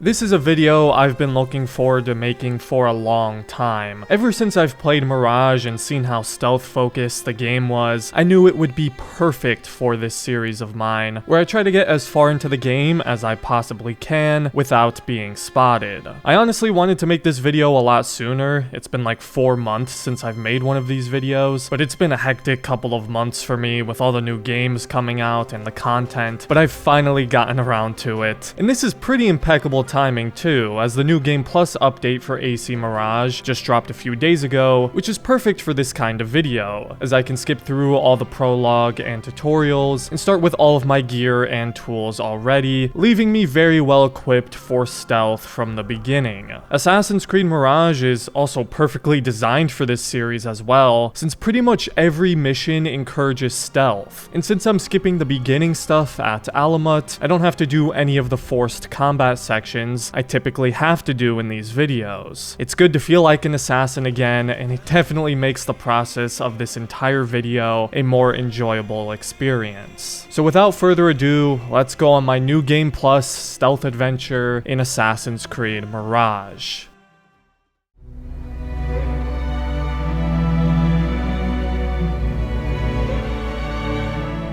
This is a video I've been looking forward to making for a long time. Ever since I've played Mirage and seen how stealth-focused the game was, I knew it would be perfect for this series of mine, where I try to get as far into the game as I possibly can without being spotted. I honestly wanted to make this video a lot sooner. It's been like 4 months since I've made one of these videos, but it's been a hectic couple of months for me with all the new games coming out and the content, but I've finally gotten around to it. And this is pretty impeccable timing too, as the new Game Plus update for AC Mirage just dropped a few days ago, which is perfect for this kind of video, as I can skip through all the prologue and tutorials and start with all of my gear and tools already, leaving me very well equipped for stealth from the beginning. Assassin's Creed Mirage is also perfectly designed for this series as well, since pretty much every mission encourages stealth, and since I'm skipping the beginning stuff at Alamut, I don't have to do any of the forced combat sections I typically have to do in these videos. It's good to feel like an assassin again, and it definitely makes the process of this entire video a more enjoyable experience. So without further ado, let's go on my new Game Plus stealth adventure in Assassin's Creed Mirage.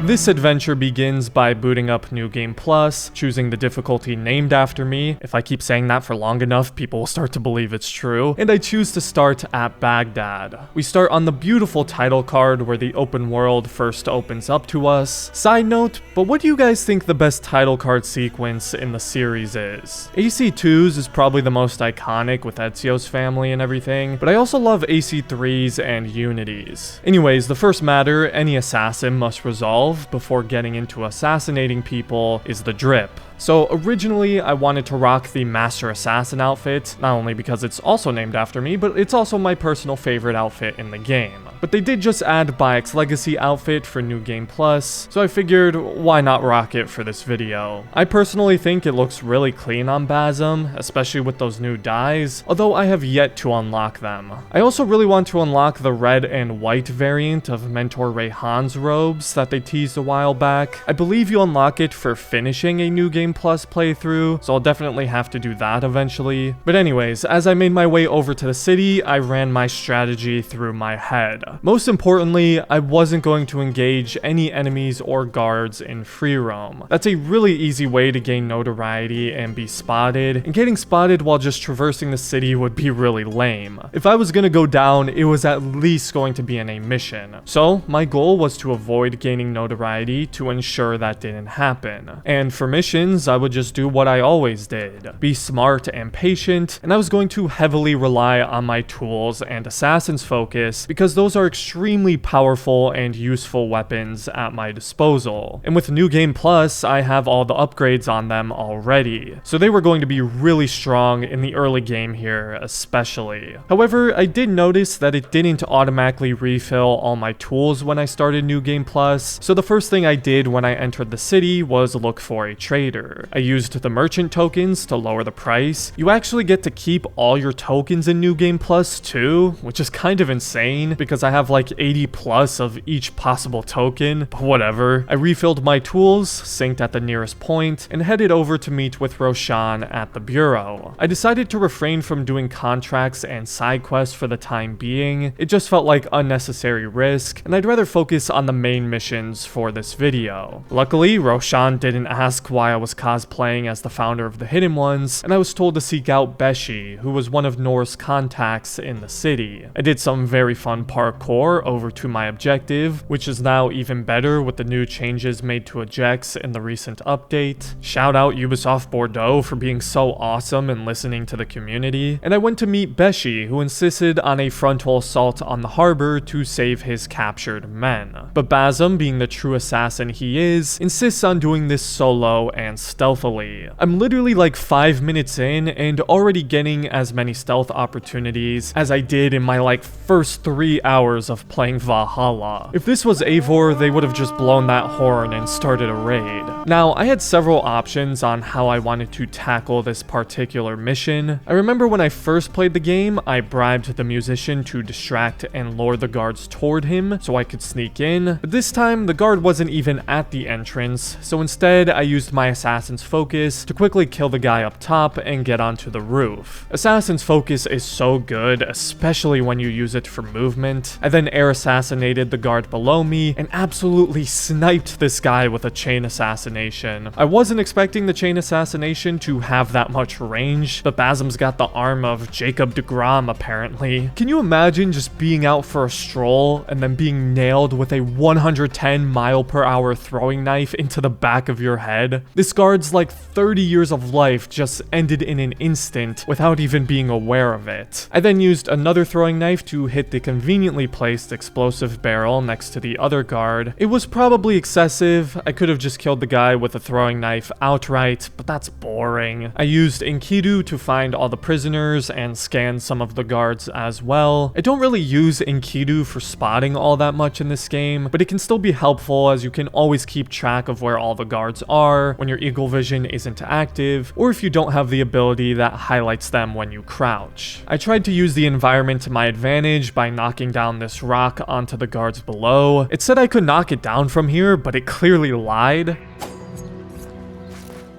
This adventure begins by booting up New Game Plus, choosing the difficulty named after me. If I keep saying that for long enough, people will start to believe it's true. And I choose to start at Baghdad. We start on the beautiful title card where the open world first opens up to us. Side note, but what do you guys think the best title card sequence in the series is? AC2's is probably the most iconic with Ezio's family and everything, but I also love AC3's and Unity's. Anyways, the first matter any assassin must resolve before getting into assassinating people is the drip. So originally I wanted to rock the MasterAssassin outfit, not only because it's also named after me, but it's also my personal favorite outfit in the game. But they did just add Bayek's Legacy outfit for New Game Plus, so I figured why not rock it for this video. I personally think it looks really clean on Bazum, especially with those new dyes, although I have yet to unlock them. I also really want to unlock the red and white variant of Mentor Rayhan's robes that they teased a while back. I believe you unlock it for finishing a New Game Plus playthrough, so I'll definitely have to do that eventually. But anyways, as I made my way over to the city, I ran my strategy through my head. Most importantly, I wasn't going to engage any enemies or guards in free roam. That's a really easy way to gain notoriety and be spotted, and getting spotted while just traversing the city would be really lame. If I was gonna go down, it was at least going to be in a mission. So my goal was to avoid gaining notoriety to ensure that didn't happen. And for missions, I would just do what I always did. Be smart and patient, and I was going to heavily rely on my tools and assassin's focus because those are extremely powerful and useful weapons at my disposal. And with New Game Plus, I have all the upgrades on them already, so they were going to be really strong in the early game here especially. However, I did notice that it didn't automatically refill all my tools when I started New Game Plus, so the first thing I did when I entered the city was look for a trader. I used the merchant tokens to lower the price. You actually get to keep all your tokens in New Game Plus too, which is kind of insane because I have like 80 plus of each possible token, but whatever. I refilled my tools, synced at the nearest point, and headed over to meet with Roshan at the bureau. I decided to refrain from doing contracts and side quests for the time being. It just felt like unnecessary risk, and I'd rather focus on the main missions for this video. Luckily, Roshan didn't ask why I was cosplaying as the founder of the Hidden Ones, and I was told to seek out Beshi, who was one of Noor's contacts in the city. I did some very fun parkour over to my objective, which is now even better with the new changes made to ejects in the recent update. Shout out Ubisoft Bordeaux for being so awesome and listening to the community. And I went to meet Beshi, who insisted on a frontal assault on the harbor to save his captured men. But Bazum, being the true assassin he is, insists on doing this solo and stealthily. I'm literally like 5 minutes in and already getting as many stealth opportunities as I did in my like first 3 hours hours of playing Valhalla. If this was Eivor, they would have just blown that horn and started a raid. Now, I had several options on how I wanted to tackle this particular mission. I remember when I first played the game, I bribed the musician to distract and lure the guards toward him so I could sneak in, but this time the guard wasn't even at the entrance, so instead I used my assassin's focus to quickly kill the guy up top and get onto the roof. Assassin's focus is so good, especially when you use it for movement. I then air assassinated the guard below me and absolutely sniped this guy with a chain assassination. I wasn't expecting the chain assassination to have that much range, but Basim's got the arm of Jacob deGrom apparently. Can you imagine just being out for a stroll and then being nailed with a 110-mile-per-hour throwing knife into the back of your head? This guard's like 30 years of life just ended in an instant without even being aware of it. I then used another throwing knife to hit the conveniently placed explosive barrel next to the other guard. It was probably excessive. I could have just killed the guy with a throwing knife outright, but that's boring. I used Enkidu to find all the prisoners and scan some of the guards as well. I don't really use Enkidu for spotting all that much in this game, but it can still be helpful as you can always keep track of where all the guards are when your eagle vision isn't active, or if you don't have the ability that highlights them when you crouch. I tried to use the environment to my advantage by knocking down this rock onto the guards below. It said I could knock it down from here, but it clearly lied.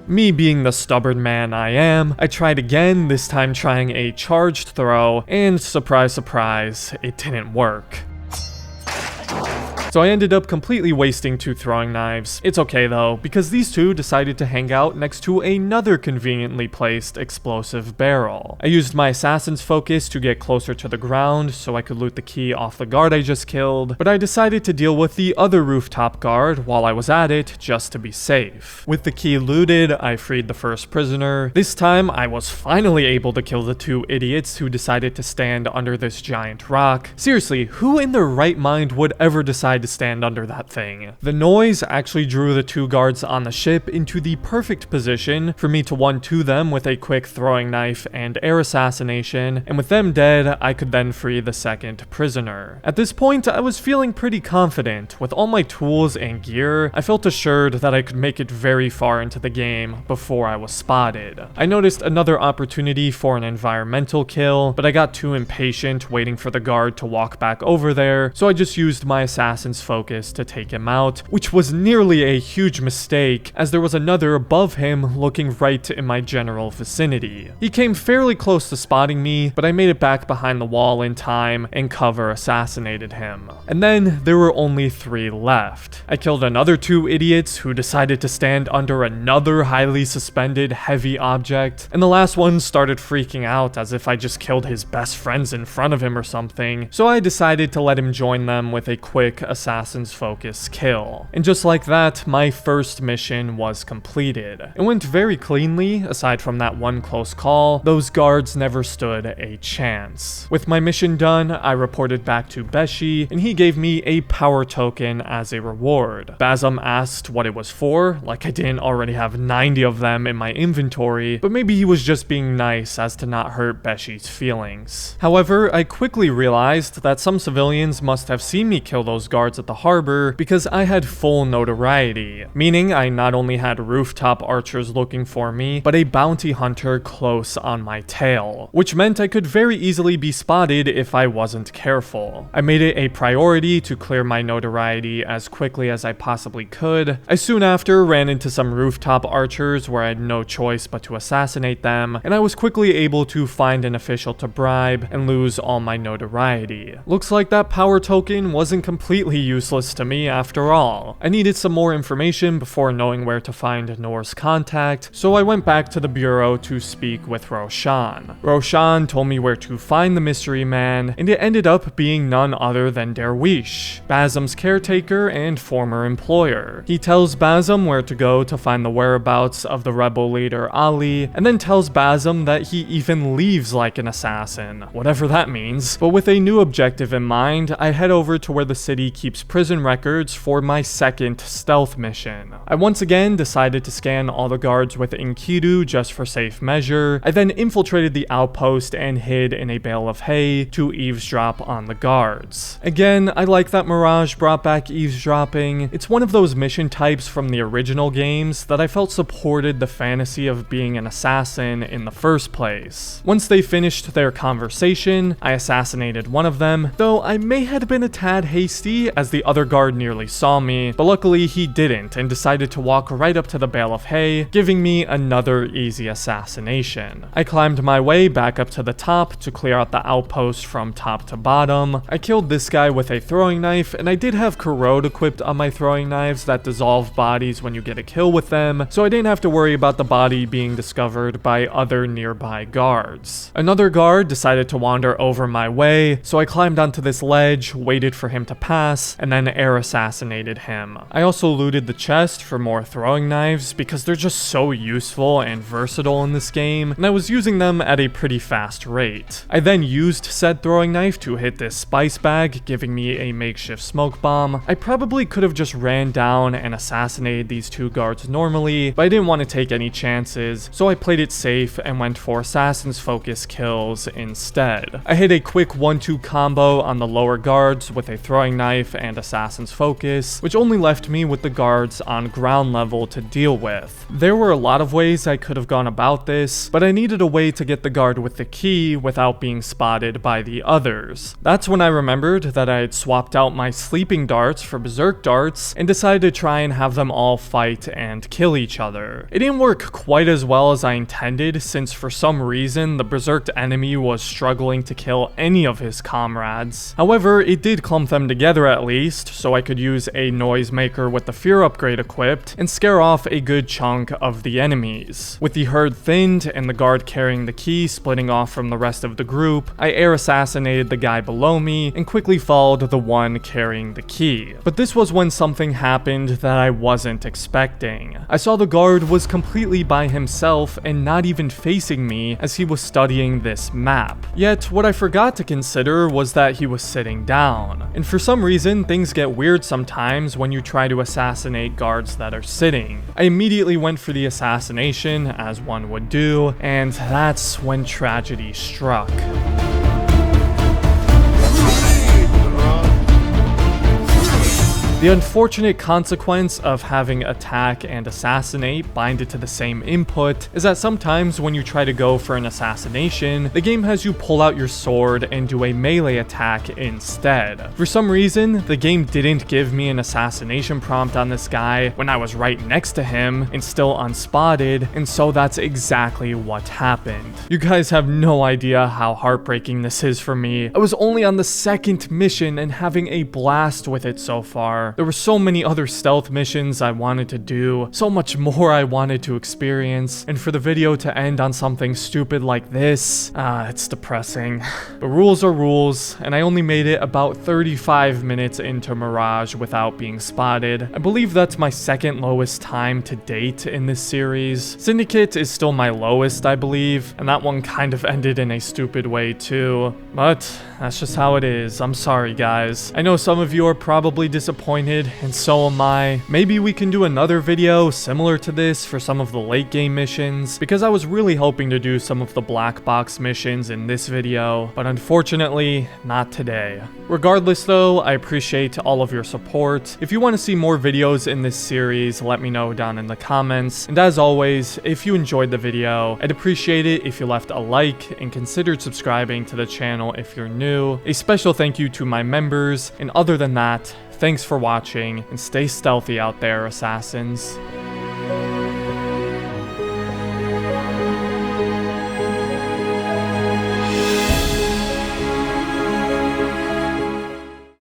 Me being the stubborn man I am, I tried again, this time trying a charged throw, and surprise surprise, it didn't work. So I ended up completely wasting 2 throwing knives. It's okay though, because these two decided to hang out next to another conveniently placed explosive barrel. I used my assassin's focus to get closer to the ground so I could loot the key off the guard I just killed, but I decided to deal with the other rooftop guard while I was at it just to be safe. With the key looted, I freed the first prisoner. This time, I was finally able to kill the 2 idiots who decided to stand under this giant rock. Seriously, who in their right mind would ever decide to stand under that thing? The noise actually drew the 2 guards on the ship into the perfect position for me to 1-2 them with a quick throwing knife and air assassination, and with them dead, I could then free the second prisoner. At this point, I was feeling pretty confident. With all my tools and gear, I felt assured that I could make it very far into the game before I was spotted. I noticed another opportunity for an environmental kill, but I got too impatient waiting for the guard to walk back over there, so I just used my assassin's focus to take him out, which was nearly a huge mistake, as there was another above him looking right in my general vicinity. He came fairly close to spotting me, but I made it back behind the wall in time and cover assassinated him. And then there were only 3 left. I killed another 2 idiots who decided to stand under another highly suspended heavy object, and the last one started freaking out as if I just killed his best friends in front of him or something, so I decided to let him join them with a quick assassin's focus kill. And just like that, my first mission was completed. It went very cleanly. Aside from that one close call, those guards never stood a chance. With my mission done, I reported back to Beshi, and he gave me a power token as a reward. Basim asked what it was for, like I didn't already have 90 of them in my inventory, but maybe he was just being nice as to not hurt Beshi's feelings. However, I quickly realized that some civilians must have seen me kill those guards at the harbor because I had full notoriety, meaning I not only had rooftop archers looking for me, but a bounty hunter close on my tail, which meant I could very easily be spotted if I wasn't careful. I made it a priority to clear my notoriety as quickly as I possibly could. I soon after ran into some rooftop archers where I had no choice but to assassinate them, and I was quickly able to find an official to bribe and lose all my notoriety. Looks like that power token wasn't completely useless to me after all. I needed some more information before knowing where to find Noor's contact, so I went back to the bureau to speak with Roshan. Roshan told me where to find the mystery man, and it ended up being none other than Derwish, Basim's caretaker and former employer. He tells Basim where to go to find the whereabouts of the rebel leader Ali, and then tells Basim that he even leaves like an assassin, whatever that means. But with a new objective in mind, I head over to where the city keeps keeps prison records for my second stealth mission. I once again decided to scan all the guards with Enkidu just for safe measure. I then infiltrated the outpost and hid in a bale of hay to eavesdrop on the guards. Again, I like that Mirage brought back eavesdropping. It's one of those mission types from the original games that I felt supported the fantasy of being an assassin in the first place. Once they finished their conversation, I assassinated one of them, though I may have been a tad hasty as the other guard nearly saw me, but luckily he didn't and decided to walk right up to the bale of hay, giving me another easy assassination. I climbed my way back up to the top to clear out the outpost from top to bottom. I killed this guy with a throwing knife, and I did have corrode equipped on my throwing knives that dissolve bodies when you get a kill with them, so I didn't have to worry about the body being discovered by other nearby guards. Another guard decided to wander over my way, so I climbed onto this ledge, waited for him to pass, and then air assassinated him. I also looted the chest for more throwing knives because they're just so useful and versatile in this game, and I was using them at a pretty fast rate. I then used said throwing knife to hit this spice bag, giving me a makeshift smoke bomb. I probably could have just ran down and assassinated these two guards normally, but I didn't want to take any chances, so I played it safe and went for Assassin's Focus kills instead. I hit a quick 1-2 combo on the lower guards with a throwing knife and Assassin's Focus, which only left me with the guards on ground level to deal with. There were a lot of ways I could have gone about this, but I needed a way to get the guard with the key without being spotted by the others. That's when I remembered that I had swapped out my sleeping darts for berserk darts and decided to try and have them all fight and kill each other. It didn't work quite as well as I intended, since for some reason the berserked enemy was struggling to kill any of his comrades. However, it did clump them together at least, so I could use a noisemaker with the fear upgrade equipped and scare off a good chunk of the enemies. With the herd thinned and the guard carrying the key splitting off from the rest of the group, I air assassinated the guy below me and quickly followed the one carrying the key. But this was when something happened that I wasn't expecting. I saw the guard was completely by himself and not even facing me as he was studying this map. Yet, what I forgot to consider was that he was sitting down. And for some reason, things get weird sometimes when you try to assassinate guards that are sitting. I immediately went for the assassination, as one would do, and that's when tragedy struck. The unfortunate consequence of having attack and assassinate binded to the same input is that sometimes when you try to go for an assassination, the game has you pull out your sword and do a melee attack instead. For some reason, the game didn't give me an assassination prompt on this guy when I was right next to him and still unspotted, and so that's exactly what happened. You guys have no idea how heartbreaking this is for me. I was only on the second mission and having a blast with it so far. There were so many other stealth missions I wanted to do, so much more I wanted to experience, and for the video to end on something stupid like this, it's depressing. But rules are rules, and I only made it about 35 minutes into Mirage without being spotted. I believe that's my second lowest time to date in this series. Syndicate is still my lowest, I believe, and that one kind of ended in a stupid way too. But that's just how it is. I'm sorry, guys. I know some of you are probably disappointed, and so am I. Maybe we can do another video similar to this for some of the late game missions, because I was really hoping to do some of the black box missions in this video, but unfortunately, not today. Regardless though, I appreciate all of your support. If you want to see more videos in this series, let me know down in the comments. And as always, if you enjoyed the video, I'd appreciate it if you left a like and considered subscribing to the channel if you're new. A special thank you to my members, and other than that, thanks for watching, and stay stealthy out there, assassins.